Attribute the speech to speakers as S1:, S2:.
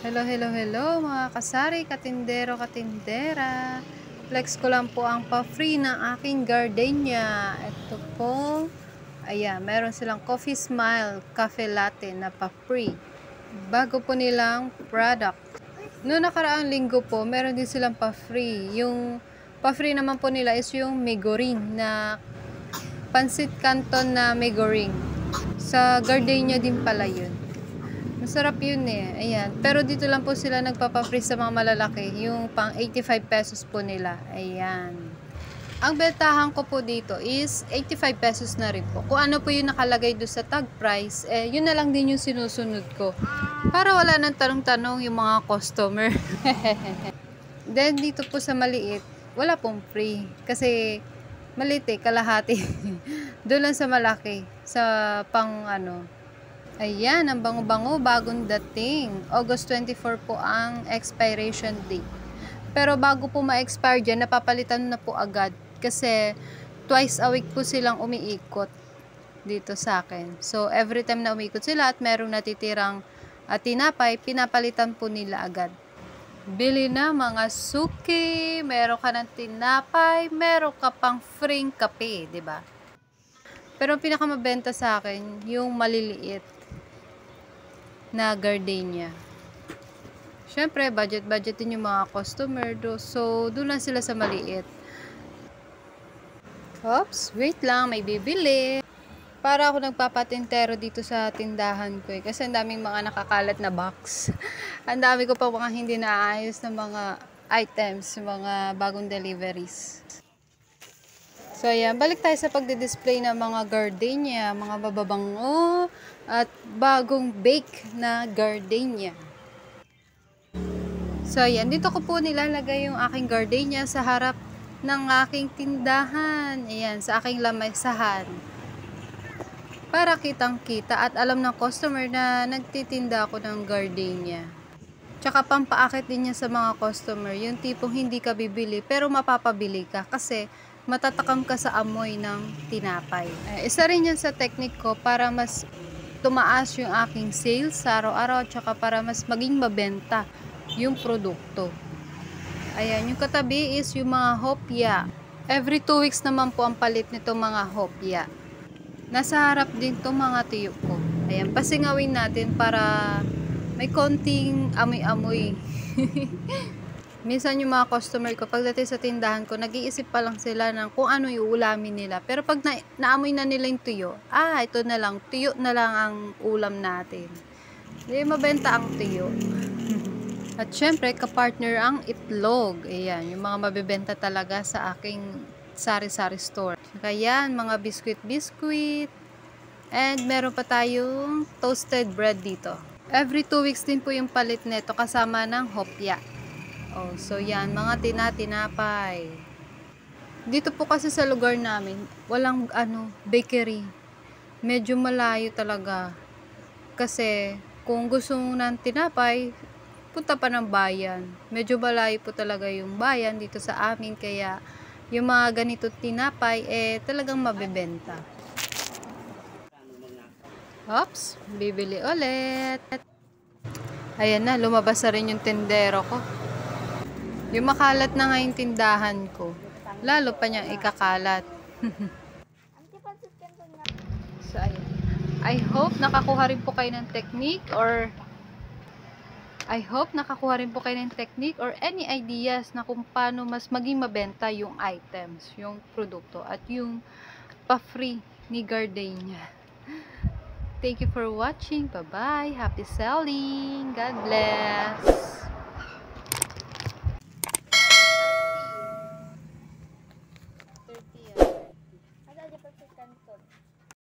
S1: Hello, hello, hello mga kasari, katindero, katindera. Flex ko lang po ang pa-free ng aking gardenia. Ito po, ayan, meron silang Coffee Smile Cafe Latte na pa-free. Bago po nilang product. Noong nakaraang linggo po, meron din silang pa-free. Yung pa-free naman po nila is yung Megoring na pansit canton na Megoring. Sa gardenia din pala yun. Masarap yun eh. Ayan. Pero dito lang po sila nagpapa-free sa mga malalaki. Yung pang 85 pesos po nila. Ayan. Ang bentahan ko po dito is 85 pesos na rin po. Kung ano po yung nakalagay doon sa tag price, yun na lang din yung sinusunod ko. Para wala nang tanong-tanong yung mga customer. Then dito po sa maliit, wala pong free. Kasi maliit eh, kalahati. Doon lang sa malaki. Sa pang ano. Ayan, ang bango-bango, bagong dating. August 24 po ang expiration date. Pero bago po ma-expire dyan, napapalitan na po agad. Kasi twice a week po silang umiikot dito sa akin. So, every time na umiikot sila at merong natitirang tinapay, pinapalitan po nila agad. Bili na mga suki, meron ka ng tinapay, meron ka pang free kape, 'di ba? Pero ang pinakamabenta sa akin, yung maliliit na gardenia. Syempre, budget din yung mga customer do. So, doon lang sila sa maliit. Oops, wait lang, may bibili. Para ako nagpapatintero dito sa tindahan ko eh. Kasi ang daming mga nakakalat na box. Ang dami ko pa mga hindi naayos na mga items, mga bagong deliveries. So, ayan. Balik tayo sa pagdi-display ng mga gardenia, mga bababango, at bagong bake na gardenia. So, ayan. Dito ko po nilalagay yung aking gardenia sa harap ng aking tindahan. Ayan, sa aking lamesa. Para kitang-kita at alam ng customer na nagtitinda ako ng gardenia. Tsaka pampaakit din niya sa mga customer. Yung tipong hindi ka bibili pero mapapabili ka kasi matatakam ka sa amoy ng tinapay. Isa rin yan sa technique ko para mas tumaas yung aking sales sa araw-araw tsaka para mas maging mabenta yung produkto. Ayan, yung katabi is yung mga hopya. Every 2 weeks naman po ang palit nito mga hopya. Nasa harap din to mga tuyo ko. Ayan, pasingawin natin para may konting amoy-amoy. Minsan yung mga customer ko, pagdating sa tindahan ko, nag-iisip pa lang sila ng kung ano yung ulamin nila. Pero pag naamoy na nila yung tuyo, ito na lang, tuyo na lang ang ulam natin. Hindi mabenta ang tuyo. At syempre, kapartner ang itlog. Ayan, yung mga mabibenta talaga sa aking sari-sari store. Kaya yan, mga biskuit-biskuit. And meron pa tayong toasted bread dito. Every 2 weeks din po yung palit nito kasama ng hopya. Oh, so yan, mga tinapay. Dito po kasi sa lugar namin, walang bakery. Medyo malayo talaga. Kasi kung gusto mo ng tinapay, punta pa ng bayan. Medyo malayo po talaga yung bayan dito sa amin, kaya yung mga ganito tinapay talagang mabebenta. Oops, bibili ulit. Ayan na, lumabas na rin yung tendero ko. Yung makalat na nga yung tindahan ko, lalo pa niyang ikakalat. So, ayan. I hope nakakuha rin po kayo ng technique or any ideas na kung paano mas maging mabenta yung items, yung produkto, at yung pa-free ni gardenia. Thank you for watching. Bye-bye. Happy selling. God bless.
S2: Ada aja perfect kanton.